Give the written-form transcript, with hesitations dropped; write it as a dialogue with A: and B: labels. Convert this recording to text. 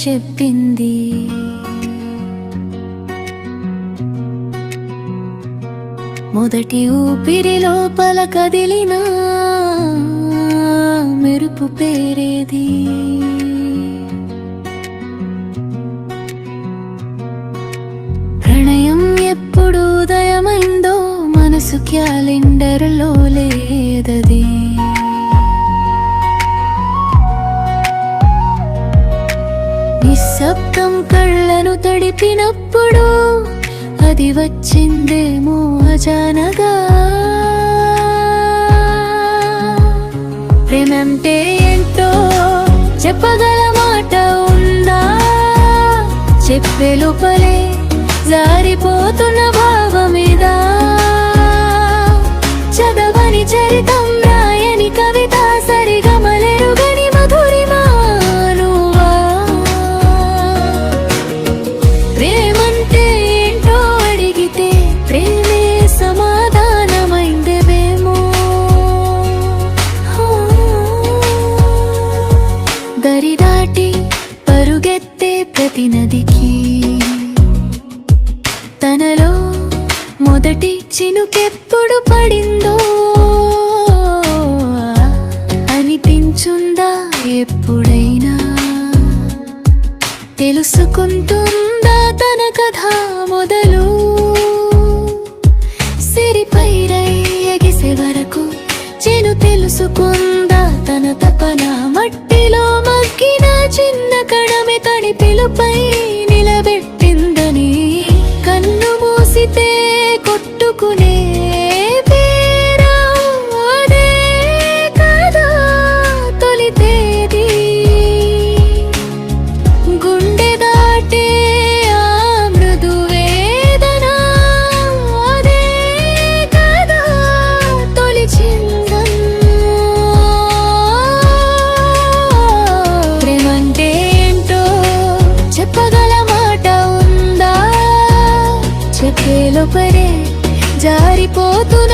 A: చెప్పింది. మొదటి ఊపిరి లోపల కదిలిన మెరుపు పేరేది. ప్రణయం ఎప్పుడు ఉదయమైందో మనసు క్యాలెండర్లో లేదది. నిశ్శబ్దం కళ్ళను తడిపినప్పుడు అది వచ్చిందేమో అజానగా. ప్రేమంటే ఏంటో చెప్పగల మాట ఉందా? చెప్పే లోపలే జారిపోతున్న భావమిదా? చదవని చరితం రాయని కవిత సరిగమలెరుగని మధురిమా నువ్వా? ప్రేమంటే ఏంటో అడిగితే ప్రేమే సమాధానమైందేమో. దరి దాటి పరుగెత్తే ప్రతి నదికి తనలో మొదటి చినుకెప్పుడు పడిందో అనిపించుందా? ఎప్పుడైనా తెలుసుకుంటుందా తన కథ మొదలు? సిరిపై ఎగిసే వరకు చెను తెలుసుకుందా తన తపన? మట్టిలో మగ్గిన చిన్న కడమే తడి పిలుపై నిలబెట్టిందని. కన్ను మూసితే కొట్టుకునే పేరా అదే కదా తొలి తేదీ. గుండె దాటే ఆ మృదు వేదన అదే కదా తొలి చిందం. ప్రేమంటే ఏంటో చెప్పగల మాట ఉందా? చెప్పే లోపలే జారిపోతున్న